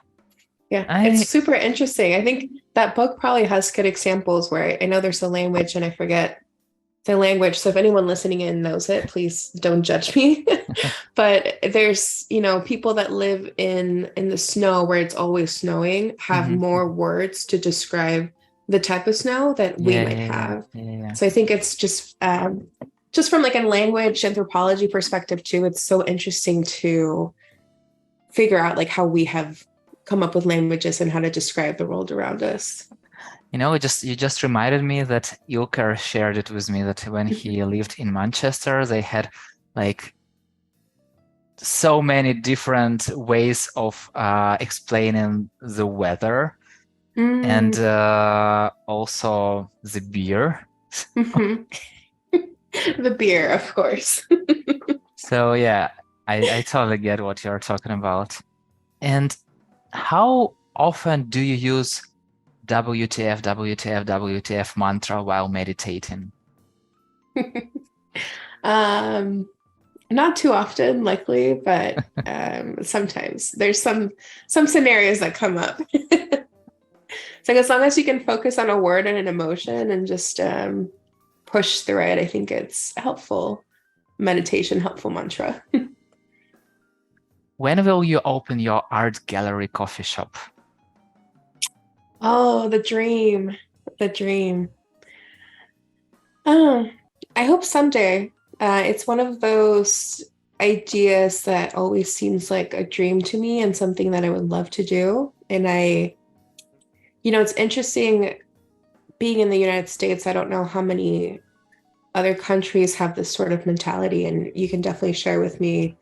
Yeah, it's I, super interesting. I think that book probably has good examples where I know there's a language and I forget the language. So if anyone listening in knows it, please don't judge me. But there's, people that live in the snow where it's always snowing have Mhm. more words to describe the type of snow that we Yeah, might yeah, yeah, have. yeah, yeah. So I think it's just from like a language anthropology perspective too, it's so interesting to figure out like how we have come up with languages and how to describe the world around us. You just reminded me that Ilker shared it with me that when he lived in Manchester, they had like so many different ways of explaining the weather and Mm, also the beer. mhm. The beer, of course. So yeah, I totally get what you're talking about. And how often do you use WTF, WTF, WTF mantra while meditating? um, Not too often, likely, but sometimes there's some scenarios that come up. So as long as you can focus on a word and an emotion and just push through it, I think it's helpful meditation, helpful mantra. When will you open your art gallery coffee shop? Oh, the dream, the dream. Oh, I hope someday. It's one of those ideas that always seems like a dream to me and something that I would love to do. And it's interesting being in the United States. I don't know how many other countries have this sort of mentality, and you can definitely share with me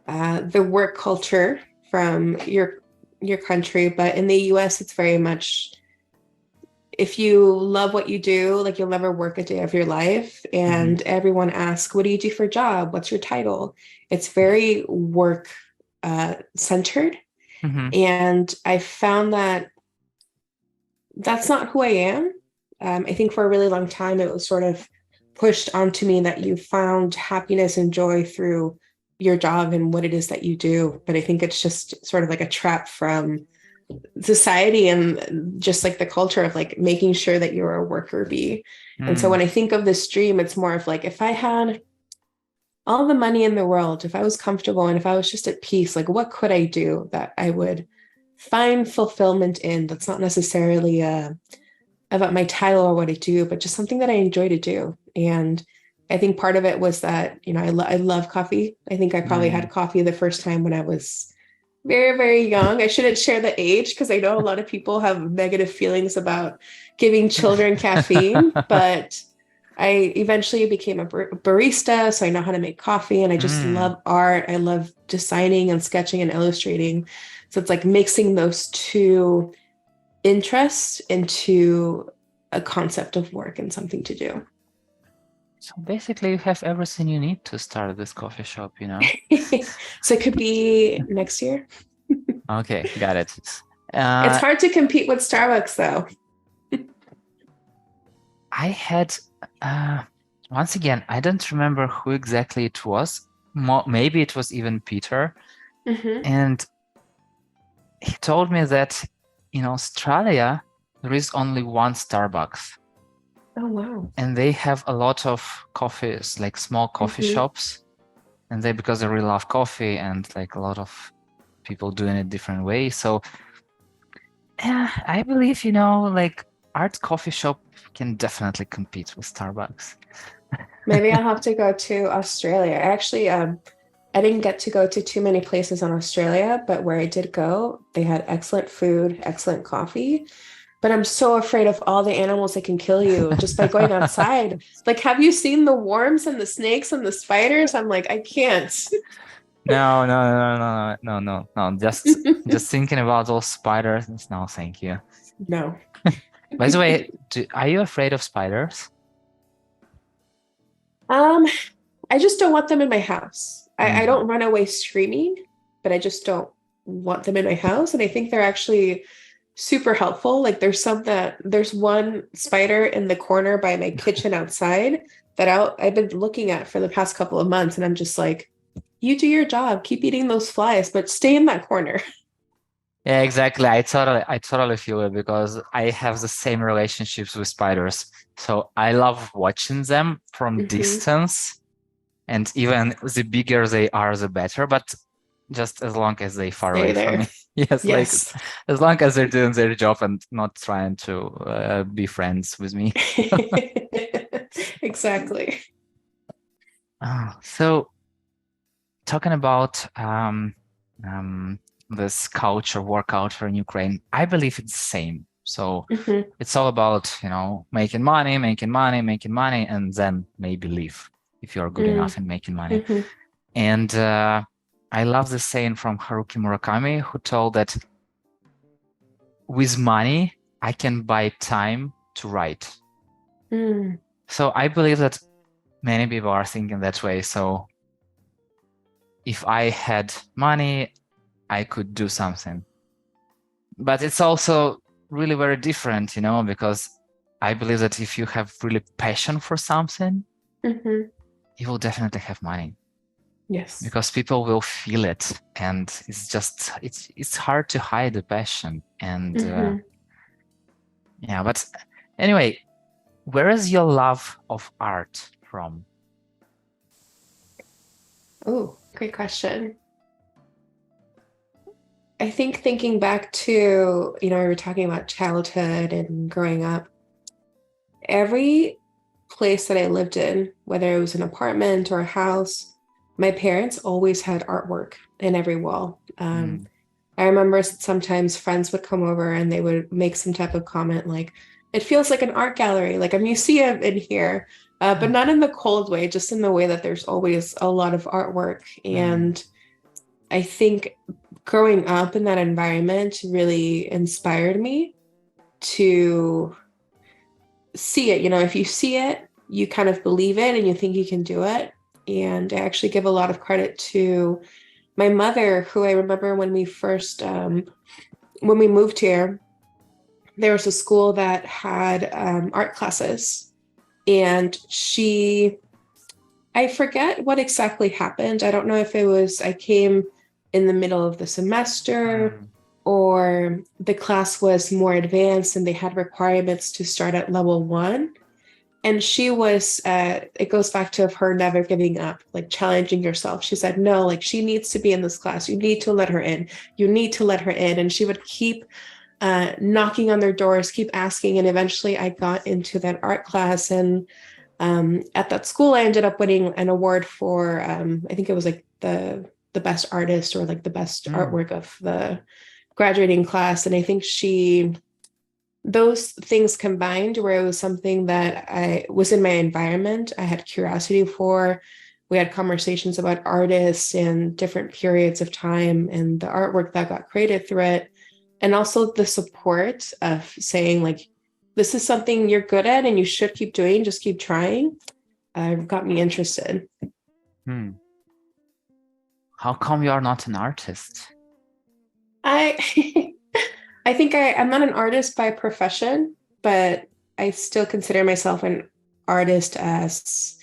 the work culture from your country. But in the US, it's very much if you love what you do, like you'll never work a day of your life. Mhm. And everyone asks, what do you do for a job? What's your title? It's very work centered. Mhm. And I found that that's not who I am. I think for a really long time, it was sort of pushed onto me that you found happiness and joy through your job and what it is that you do. But I think it's just sort of like a trap from society and just like the culture of like making sure that you're a worker bee. And so Mm. when I think of this dream, it's more of like if I had all the money in the world, if I was comfortable and if I was just at peace, like what could I do that I would find fulfillment in that's not necessarily about my title or what I do, but just something that I enjoy to do. And I think part of it was that, I love coffee. I think I probably Mm. had coffee the first time when I was very, very young. I shouldn't share the age because I know a lot of people have negative feelings about giving children caffeine, but I eventually became a barista, so I know how to make coffee and I just Mm. love art. I love designing and sketching and illustrating. So it's like mixing those two interests into a concept of work and something to do. So basically, you have everything you need to start this coffee shop, you know? So it could be next year. Okay, got it. It's Uh, hard to compete with Starbucks though. I had, uh, once again, I don't remember who exactly it was. Maybe it was even Peter. Hmm. And he told me that in Australia, there is only one Starbucks. Oh, wow. And they have a lot of coffees, like small coffee Hmm. shops. And because they really love coffee and like a lot of people do in a different way. So yeah, I believe, like art coffee shop can definitely compete with Starbucks. Maybe I'll have to go to Australia. Actually, I didn't get to go to too many places in Australia, but where I did go, they had excellent food, excellent coffee. But I'm so afraid of all the animals that can kill you just by going outside. Like, have you seen the worms and the snakes and the spiders? I'm like, I can't. No, no, no, no, no, no, no. Just thinking about those spiders. No, thank you. No. By the way, are you afraid of spiders? Um, I just don't want them in my house. I Mm. don't run away screaming, but I just don't want them in my house. And I think they're actually super helpful. Like there's one spider in the corner by my kitchen outside that I've been looking at for the past couple of months, and I'm just like, you do your job, keep eating those flies, but stay in that corner. Yeah, exactly. I totally feel it because I have the same relationships with spiders. So I love watching them from Hmm. distance, and even the bigger they are, the better. But just as long as they far Stay away from there. me. Yes, like Yes. as long as they're doing their job and not trying to be friends with me. Exactly. So talking about um, this culture, work culture in Ukraine, I believe it's the same. So Hmm. it's all about, making money, making money, making money, and then maybe leave if you're good enough in making money. Hmm. And I love the saying from Haruki Murakami, who told that with money, I can buy time to write. Mm. So I believe that many people are thinking that way. So if I had money, I could do something. But it's also really very different, because I believe that if you have really passion for something, Hmm. you will definitely have money Yes. because people will feel it. And it's hard to hide the passion. And Hmm. yeah, but anyway, where is your love of art from? Oh, great question. I think thinking back to, we were talking about childhood and growing up, every place that I lived in, whether it was an apartment or a house, my parents always had artwork in every wall. Mm, I remember sometimes friends would come over and they would make some type of comment like, it feels like an art gallery, like a museum in here, but mm, not in the cold way, just in the way that there's always a lot of artwork. mm, And I think growing up in that environment really inspired me to see it. If you see it, you kind of believe it and you think you can do it. And I actually give a lot of credit to my mother, who I remember when we moved here, there was a school that had art classes. And I forget what exactly happened. I don't know if it was I came in the middle of the semester mm, or the class was more advanced and they had requirements to start at level one. And she was, it goes back to her never giving up, like challenging yourself. She said, no, like she needs to be in this class. You need to let her in. You need to let her in. And she would keep knocking on their doors, keep asking. And eventually I got into that art class. And at that school, I ended up winning an award for, I think it was like the best artist or like the best mm. artwork of the graduating class. And I think those things combined where it was something that I was in my environment, I had curiosity for. We had conversations about artists and different periods of time and the artwork that got created through it. And also the support of saying, like, this is something you're good at and you should keep doing, just keep trying, got me interested. Hmm. How come you are not an artist? I I think I'm not an artist by profession, but I still consider myself an artist as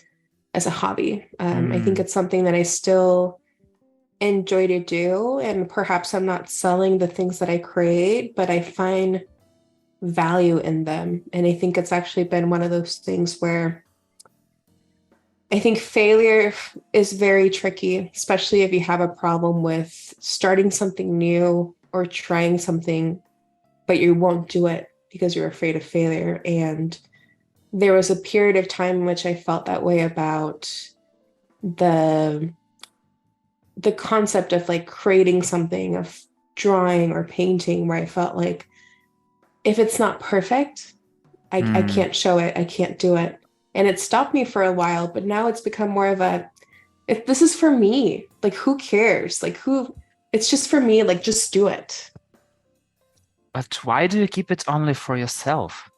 a hobby. I think Hmm. it's something that I still enjoy to do, and perhaps I'm not selling the things that I create, but I find value in them. And I think it's actually been one of those things where I think failure is very tricky, especially if you have a problem with starting something new or trying something, but you won't do it because you're afraid of failure. And there was a period of time in which I felt that way about the the concept of like creating something, of drawing or painting, where I felt like if it's not perfect, I Hmm. can't show it, I can't do it. And it stopped me for a while, but now it's become more of a, if this is for me, like who cares? Like who, it's just for me, like just do it. But why do you keep it only for yourself?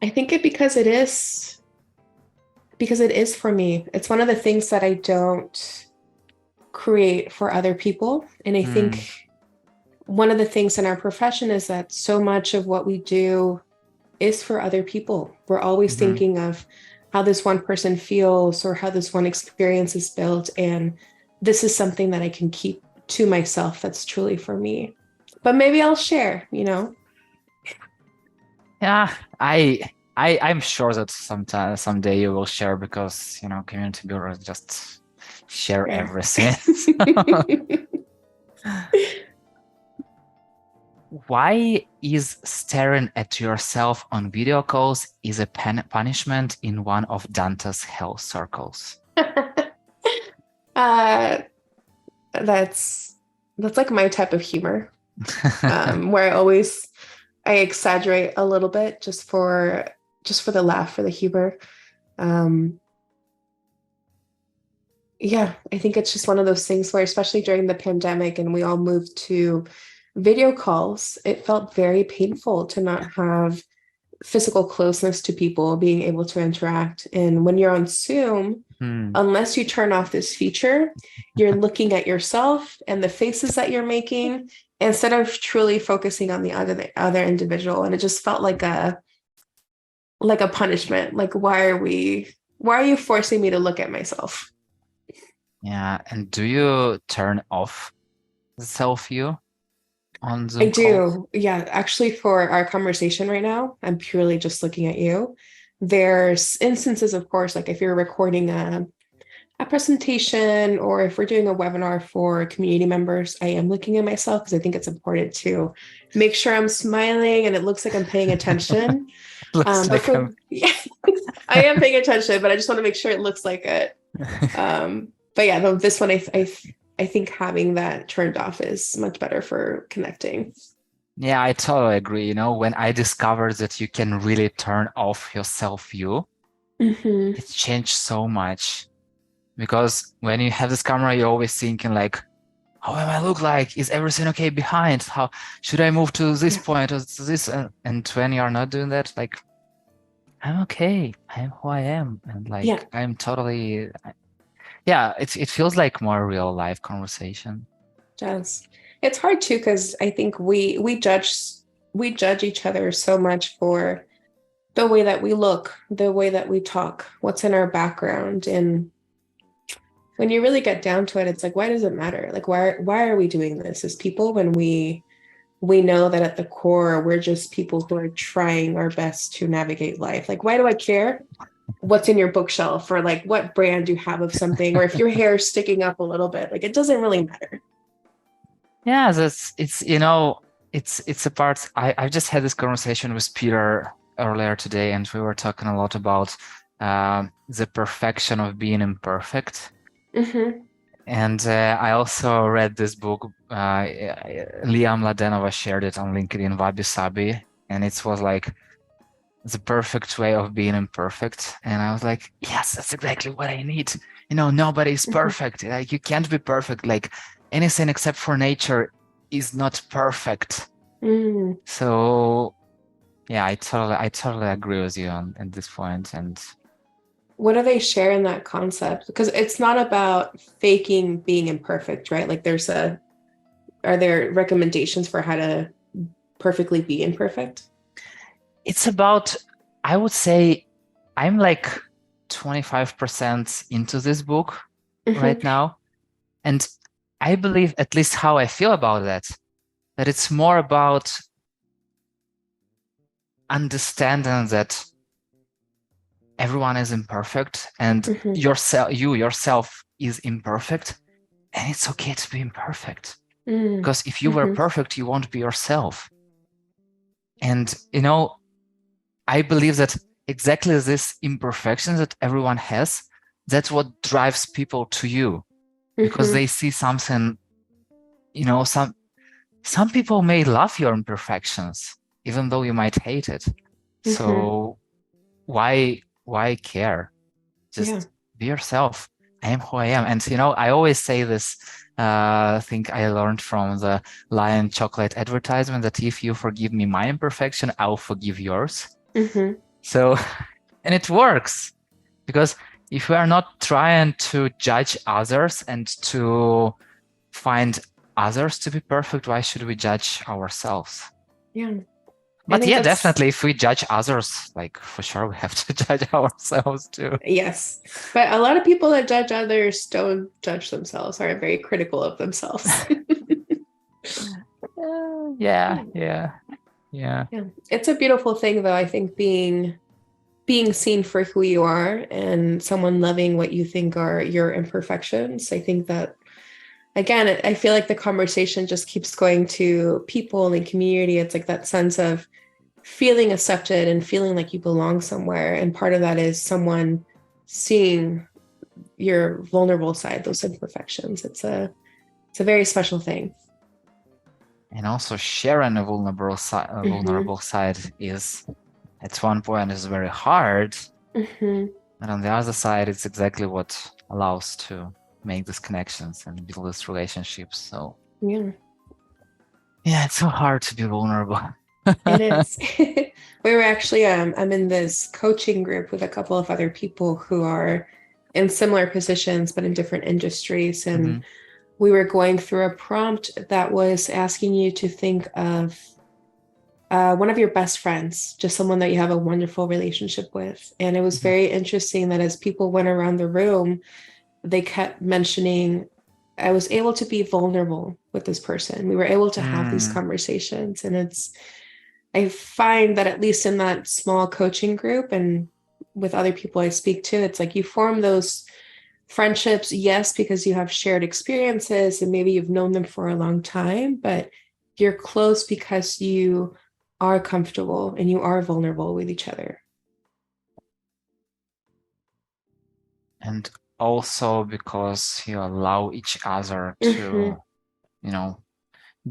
I think it because it is for me. It's one of the things that I don't create for other people. And I Hmm. think one of the things in our profession is that so much of what we do is for other people. We're always Hmm. thinking of how this one person feels or how this one experience is built. And this is something that I can keep to myself that's truly for me. But maybe I'll share, you know? Yeah, I'm sure that sometime someday you will share because community bureaus just share Right. everything. Why is staring at yourself on video calls is a punishment in one of Dante's hell circles? uh, that's that's like my type of humor, where I exaggerate a little bit just for the laugh, for the humor. Um, yeah, I think it's just one of those things where, especially during the pandemic and we all moved to video calls, it felt very painful to not have physical closeness to people, being able to interact. And when you're on Zoom, Hmm. unless you turn off this feature, you're looking at yourself and the faces that you're making instead of truly focusing on the other individual. And it just felt like a punishment. Like why are you forcing me to look at myself? Yeah, and do you turn off the self view on I Zoom calls? do. Yeah, actually, for our conversation right now, I'm purely just looking at you. There's instances, of course, like if you're recording a presentation or if we're doing a webinar for community members, I am looking at myself because I think it's important to make sure I'm smiling and it looks like I'm paying attention. Looks But like for, yeah, I am paying attention, but I just want to make sure it looks like it. But yeah, no, this one, I think having that turned off is much better for connecting. Yeah, I totally agree. When I discovered that you can really turn off your self view, Hmm. it changed so much. Because when you have this camera, you're always thinking like, how am I look like? Is everything okay behind? How should I move to this Yeah. point or to this? And when you're not doing that, like, I'm okay. I'm who I am. And Yeah, like, I'm totally, yeah, it feels like more real life conversation. does. It's hard too because I think we judge each other so much for the way that we look, the way that we talk, what's in our background, and when you really get down to it, it's like, why does it matter? Like, why are we doing this as people when we know that at the core we're just people who are trying our best to navigate life? Like, why do I care what's in your bookshelf or like what brand you have of something or if your hair is sticking up a little bit? Like, it doesn't really matter. Yeah, it's a part. I just had this conversation with Peter earlier today, and we were talking a lot about the perfection of being imperfect. Hmm. And I also read this book. Liam Ladenova shared it on LinkedIn, Wabi Sabi, and it was like the perfect way of being imperfect. And I was like, yes, that's exactly what I need. Nobody's Hmm. perfect. Like you can't be perfect. Like anything except for nature is not perfect. Mm. So yeah, I totally agree with you on at this point. And What do they share in that concept? Because it's not about faking being imperfect, right? Like are there recommendations for how to perfectly be imperfect? it's about, I would say, I'm like 25% into this book right Hmm. now. And I believe, at least how I feel about that it's more about understanding that everyone is imperfect, and Mm-hmm. you yourself is imperfect, and it's okay to be imperfect. Because if you were Mm-hmm. perfect, you won't be yourself. And I believe that exactly this imperfection that everyone has, that's what drives people to you, because Mm-hmm. they see something, some people may love your imperfections, even though you might hate it. Mm-hmm. So why care? Yeah. Just be yourself. I am who I am. And I always say this thing I learned from the Lion chocolate advertisement, that if you forgive me my imperfection, I'll forgive yours. Mm-hmm. So, and it works, because if we are not trying to judge others and to find others to be perfect, why should we judge ourselves? Yeah. I But think yeah, that's definitely, if we judge others, like for sure, we have to judge ourselves too. yes. But a lot of people that judge others don't judge themselves, are very critical of themselves. Yeah, yeah, yeah. Yeah. It's a beautiful thing though, I think being seen for who you are and someone loving what you think are your imperfections. I think that again, I feel like the conversation just keeps going to people and community. It's like that sense of feeling accepted and feeling like you belong somewhere. And part of that is someone seeing your vulnerable side, those imperfections. It's a very special thing. And also sharing a Mm-hmm. vulnerable side is, at one point, is very hard. Mm-hmm. And on the other side, it's exactly what allows to make these connections and build these relationships. So Yeah, yeah, it's so hard to be vulnerable. it is. We were actually I'm in this coaching group with a couple of other people who are in similar positions but in different industries. And Mhm. we were going through a prompt that was asking you to think of one of your best friends, just someone that you have a wonderful relationship with. And it was Mhm. very interesting that as people went around the room, they kept mentioning, I was able to be vulnerable with this person. We were able to have these Mm. conversations. And I find that at least in that small coaching group and with other people I speak to, it's like you form those friendships, yes, because you have shared experiences and maybe you've known them for a long time, but you're close because you are comfortable and you are vulnerable with each other. And also because you allow each other Mm-hmm. to, you know,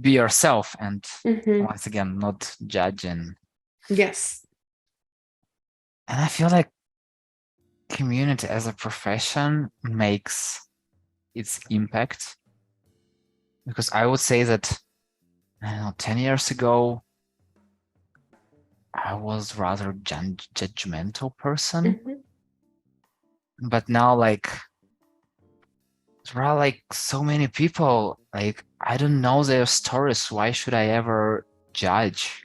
be yourself, and Mm-hmm. once again, not judging. Yes. And I feel like community as a profession makes its impact, because I would say that, I don't know, 10 years ago, I was rather judgmental person. Mm-hmm. But now, like, there are like so many people, like, I don't know their stories. Why should I ever judge?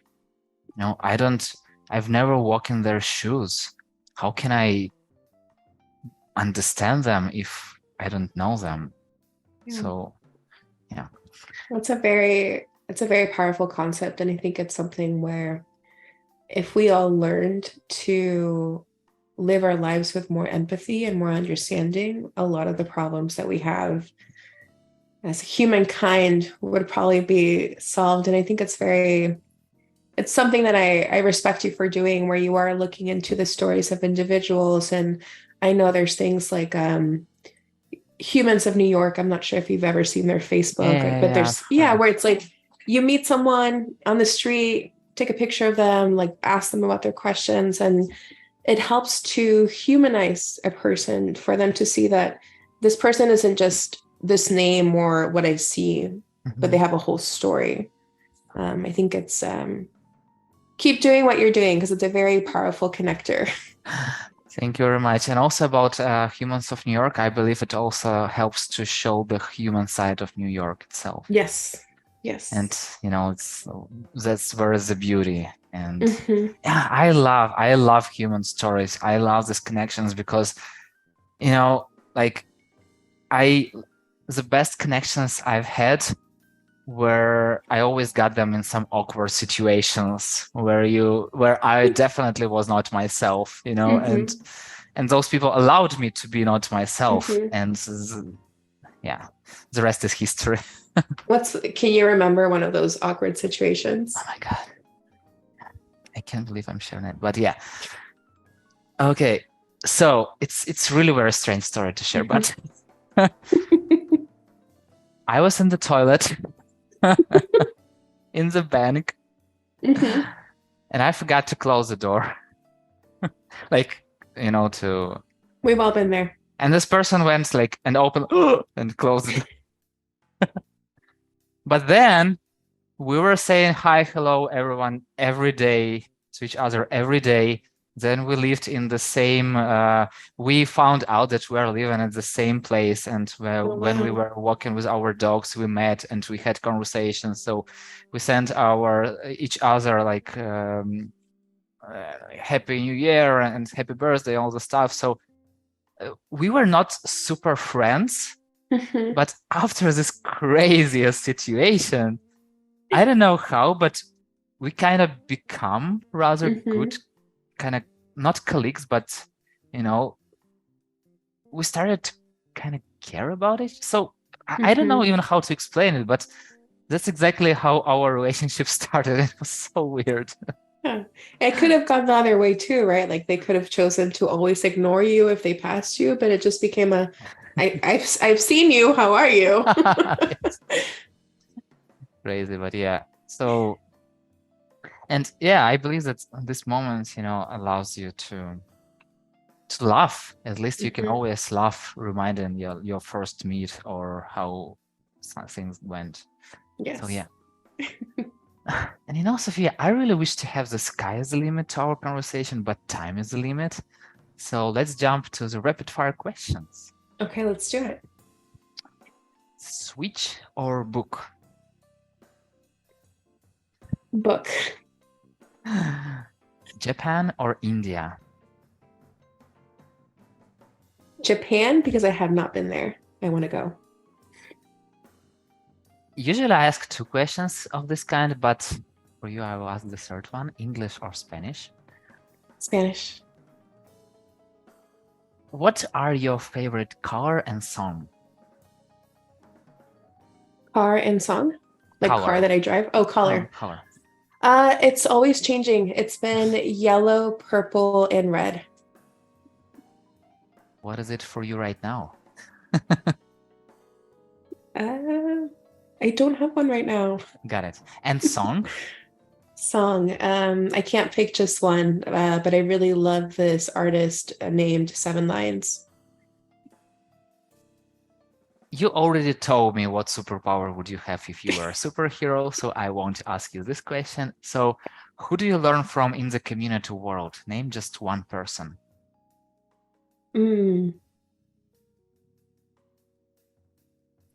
I've never walked in their shoes. How can I understand them if I don't know them? Yeah. So, yeah. It's a very powerful concept. And I think it's something where if we all learned to live our lives with more empathy and more understanding, a lot of the problems that we have as humankind would probably be solved. And I think it's something that I respect you for doing, where you are looking into the stories of individuals. And I know there's things like Humans of New York. I'm not sure if you've ever seen their Facebook, Yeah, but yeah, I've there's, yeah, heard. where it's like you meet someone on the street, take a picture of them, like ask them about their questions, and it helps to humanize a person for them to see that this person isn't just this name or what I see, but they Mhm. have a whole story. I think it's keep doing what you're doing because it's a very powerful connector. Thank you very much. And also about Humans of New York, I believe it also helps to show the human side of New York itself. Yes. And Yes. it's that's where the beauty. And Mm-hmm. yeah, I love human stories. I love these connections because, you know, like I the best connections I've had where I always got them in some awkward situations where I definitely was not myself, Mm-hmm. and and those people allowed me to be not myself. Mhm. And yeah, the rest is history. Can you remember one of those awkward Oh situations? my God. I can't believe I'm sharing it. But yeah. Okay. So it's really very strange story to share, but I was in the toilet in the bank Mhm. and I forgot to close the door. Like, to We've all been there. and this person went like and opened and closed it. But then we were saying hi, hello, everyone every day to each other every day. Then we lived in the same, we found out that we are living at the same place. And Oh, when we wow. were walking with our dogs, we met and we had conversations. So we sent each other like Happy New Year and Happy Birthday, all the stuff. So we were not super friends, Mhm. but after this craziest situation, I don't know how, but we kind of become rather good, Mhm. kind of not colleagues, but you know, we started to kind of care about it. So I don't know Mhm. even how to explain it, but that's exactly how our relationship started. It was so weird. Yeah. It could have gone the other way too, right? Like they could have chosen to always ignore you if they passed you, but it just became I've seen you. How are you? It's crazy, but yeah. So, and yeah, I believe that this moment, allows you to laugh. At least you can Mhm. always laugh, reminding your first meet or how things went. So Yes. yeah. And Sophia, I really wish to have the sky as the limit to our conversation, but time is the limit. So let's jump to the rapid fire questions. Okay, let's do it. Switch or book? Book. Japan or India? Japan, because I have not been there. I want to go. Usually I ask two questions of this kind, but for you, I will ask the third one, English or Spanish? Spanish. What are your favorite color and song? Car and song? Like car Color. that I drive? Oh, Oh, color. color. It's always changing. It's been yellow, purple, and red. What is it for you right now? Uh, I don't have one right now. Got it. And song? Song. I can't pick just one, but I really love this artist named Seven Lions. You already told me what superpower would you have if you were a superhero, so I won't ask you this question. So, who do you learn from in the community world? Name just one person. Mm.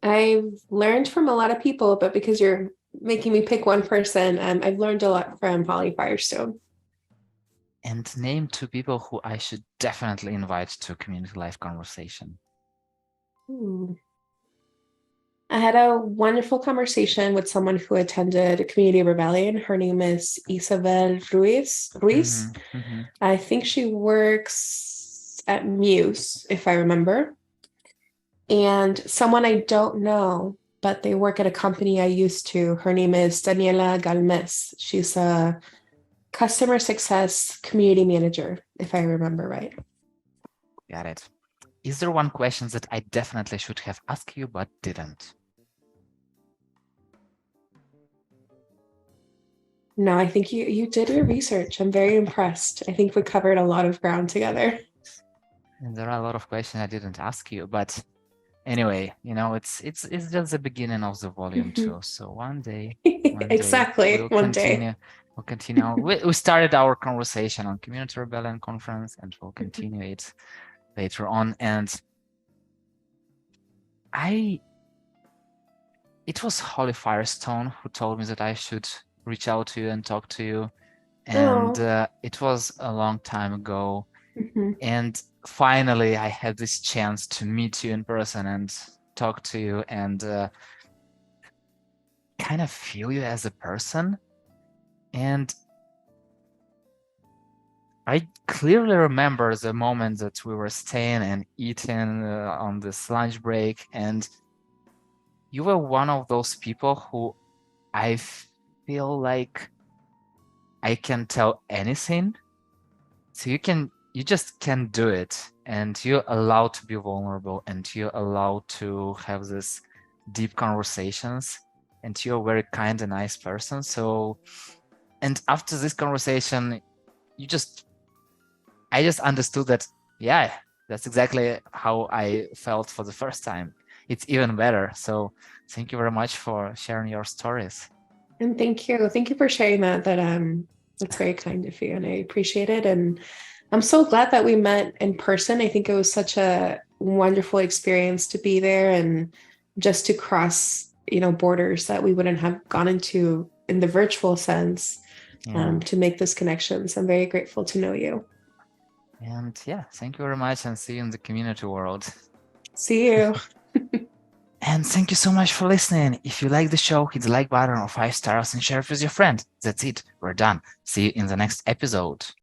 I've learned from a lot of people, but because you're making me pick one person, I've learned a lot from Holly Firestone. And name two people who I should definitely invite to a community life conversation. Hmm. I had a wonderful conversation with someone who attended Community Rebellion. Her name is Isabel Ruiz. Ruiz. Mm-hmm, mm-hmm. I think she works at Muse, if I remember. And someone I don't know, but they work at a company I used to. Her name is Daniela Galmes. She's a customer success community manager, if I remember right. Got it. Is there one question that I definitely should have asked you but didn't? No, I think you did your research. I'm very impressed. I think we covered a lot of ground together. And there are a lot of questions I didn't ask you, but anyway, it's just the beginning of the volume Mhm. two. So one day Exactly. we'll One day. continue. We'll continue. We started our conversation on Community Rebellion Conference, and we'll continue it later on. And it was Holly Firestone who told me that I should reach out to you and talk to you. And Oh. it was a long time ago. Mhm. And finally, I had this chance to meet you in person and talk to you and kind of feel you as a person. And I clearly remember the moment that we were staying and eating on this lunch break, and you were one of those people who I feel like I can tell anything. So you just can do it, and you're allowed to be vulnerable, and you're allowed to have this deep conversations, and you're a very kind and nice person. So, and after this conversation, you just I just understood that, yeah, that's exactly how I felt for the first time. It's even better. So thank you very much for sharing your stories. And thank you. Thank you for sharing that. That's very kind of you and I appreciate it. And I'm so glad that we met in person. I think it was such a wonderful experience to be there and just to cross, borders that we wouldn't have gone into in the virtual sense, Yeah. to make this connection. So I'm very grateful to know you. And yeah, thank you very much, and see you in the community world. See you. And thank you so much for listening. If you like the show, hit the like button or 5 stars and share it with your friend. That's it. We're done. See you in the next episode.